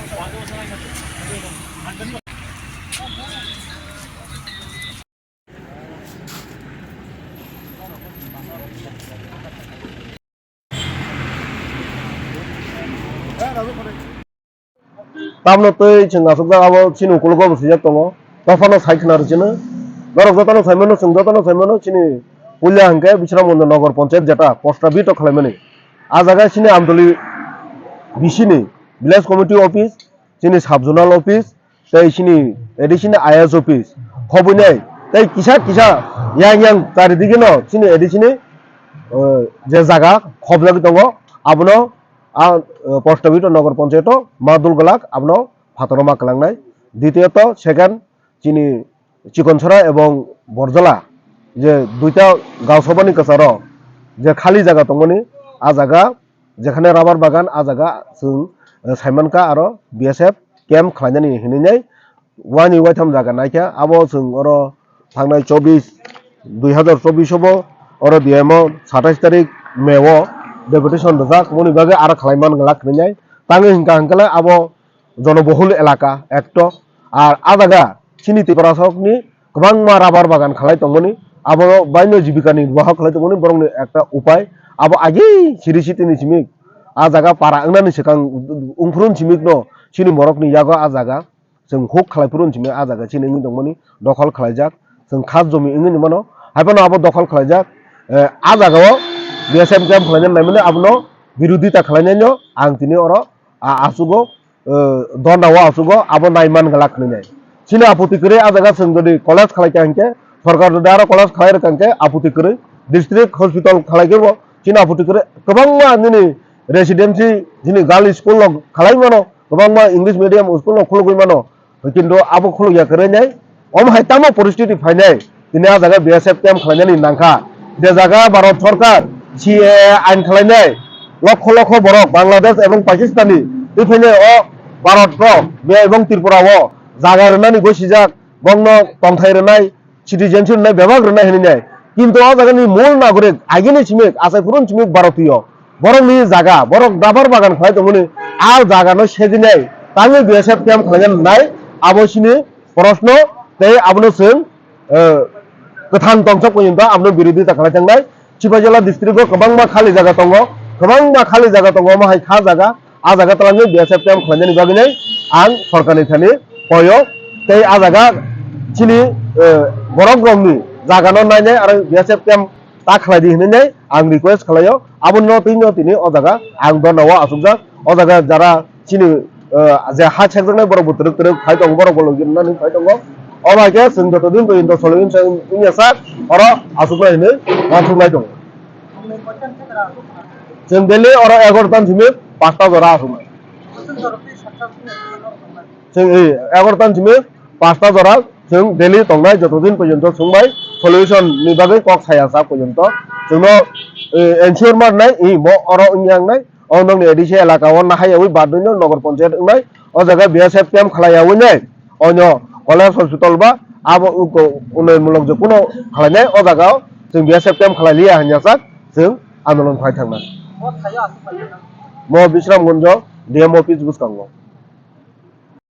Tamno tei chunga sukda abo chini ukulugo busijak tongo tofano saiknar chini norok jotano saimano chung jotano saimano chini pulya hangke Bisramunda Nogor Panchayat jeta posta bito khlaimani a jaga chini amdoli bisini village committee office chini sub zonal office tei chini additional IS office khobunai tei kisa yang charidige no chini additional je jaga khobjak tongo abono posta bito Nogor Panchayato madul galak abno phatoroma kalangnai দ্বিতীয়ত second চিনি চিকনছড়া এবং বরজলা যে দুইটা গাঁও সভানি কাছারো যে খালি জায়গা দংনি আ জায়গা যেখানে রাবার বাগান আ জায়গা जों সাইমানকা আরো বিএসএফ ক্যাম্প খালাইনানি হিনিনাই ওয়ানি ওয়াইথাম জায়গা নাইখা আবো जों অর थांनाय 2024 বো অর ডিএমও 27 তারিখ মেও ডেপুটেশন দজা কোনি বাগে আর খালাইমান গলাক হিনিনাই তাঙ্গে হিংকা হাঙ্কালে আবো জনবহুল এলাকা একটো আর আদাগা চিনি ত্রিপুরাসকনি গোबां রাবার বাগান খালাই তংগনি আবো বাইনো জীবিকা নির্বাহ খালাই তংগনি বরং একটা উপায় আবো আগে সিরিসিতিনি চিমিক আ জায়গা পারা আংনানি সেকাং উংফুরুন চিমিক ন চিনি মরকনি ইয়াগো আ জায়গা जों हुक खालायफुरुन चिमे आ जागा चिनि इंगि दंमोनि दखल खालायजाक जों खास जमी इंगि निमानो हायबानो आबो दखल खालायजाक आ जागायाव बिएसएफ कैम्प खालायनाय नायमोने आबनो बिरोधिता खालायनायनो आं तिनि अरो आसुगो दनावा आसुगो आबो नायमान गलाक खनिनाय चिनि आपत्ति करे आ जागा जों जदि कलेज खालायका हंके सरकार जदि आरो कलेज खालाय रकांके आपत्ति करे डिस्ट्रिक्ट हॉस्पिटल खालायगो चिनि आपत्ति करे गोबां निनि रेसिडेंसि जिनि गार्ल स्कुल खालायमानो गोबां इंग्लिश मीडियम स्कुल खुलगैमानो किन्तु आबो खुलुया करेनाय ओम हायतामो परिस्थिति फायनाय दिनै आ जागा बिएसएफ कैम्प खालायनायनि नांखा जे जागा भारत सरकार सीए आइन खालायनाय लक्ष लक्ष बरक बांग्लादेश एवं पाकिस्तानी बेफायनो अ भारत बे एवं त्रिपुरा अ जागा रनानि गसिजाक बंनो तंथाय रनाय सिटिजेनशिप रनाय बेबाग रनाय हिनिनाय किन्तु आ जागानि मूल नागरिक आगिनि चिमिक आसायफुरुन चिमिक भारतीय बरंनि जागा बरक दाबार बागान खालाय दंमोनि आ जागानो सेजिनाय तांनि बिएसएफ कैम्प खालायनाय नाय आबोसिनि प्रश्न तै आबनो जों गोथां तंसक पर्यन्त आबनो बिरोधिता खालायथांनाय चिबाजिला डिस्ट्रिक्टआव गोबां खालि जागा दङ गोबां खालि जागा दङ माहाय खा जागा आ जागा तालांनि बिएसएफ कैम्प खालायनायनि बागैनै आं सरकारनि थानि पय तै आ जागा चिनि बरक रंनि जागानो नायनाय आरो बिएसएफ कैम्प ता खालायदि हिननाय आं रिक्वेस्ट खालायो आबनो तिनि अ जागा आं दनावा आसुगजा अ जागा जारा चिनि जे हा सेकजोंनाय बर बोथोर बोथोर फाय दं बर बोलो गिरनानै फाय दङ अबाके जों जतदिन पर्यन्त सलिउसन जों इनिसा अर आसुगलायनो माथुलाय दं जों दिल्ली अर 11 सिम 5टा जरा आसुमा जों 11 सिम 5टा जरा जों दिल्ली दंनाय जतदिन पर्यन्त संबाय सलिउसन नि बागै कक सायासा पर्यन्त जोंनो एनसियर मारनाय इ म अर इयांनाय अनंनि एडिसे एलाकाव नाहायावै बादनो नगर पंचायत नाय अ जागा बिएसएफ कैम्प खालायावै अन्य कलेज हॉस्पिटल बा आबो उन्नयनमूलक जकुनो खालायनाय अ जागाव जों बिएसएफ कैम्प खालायलिया हान्यासाक जों आन्दोलन फाय थांना म बिश्रामगंज डीएम ऑफिस बुसकांगो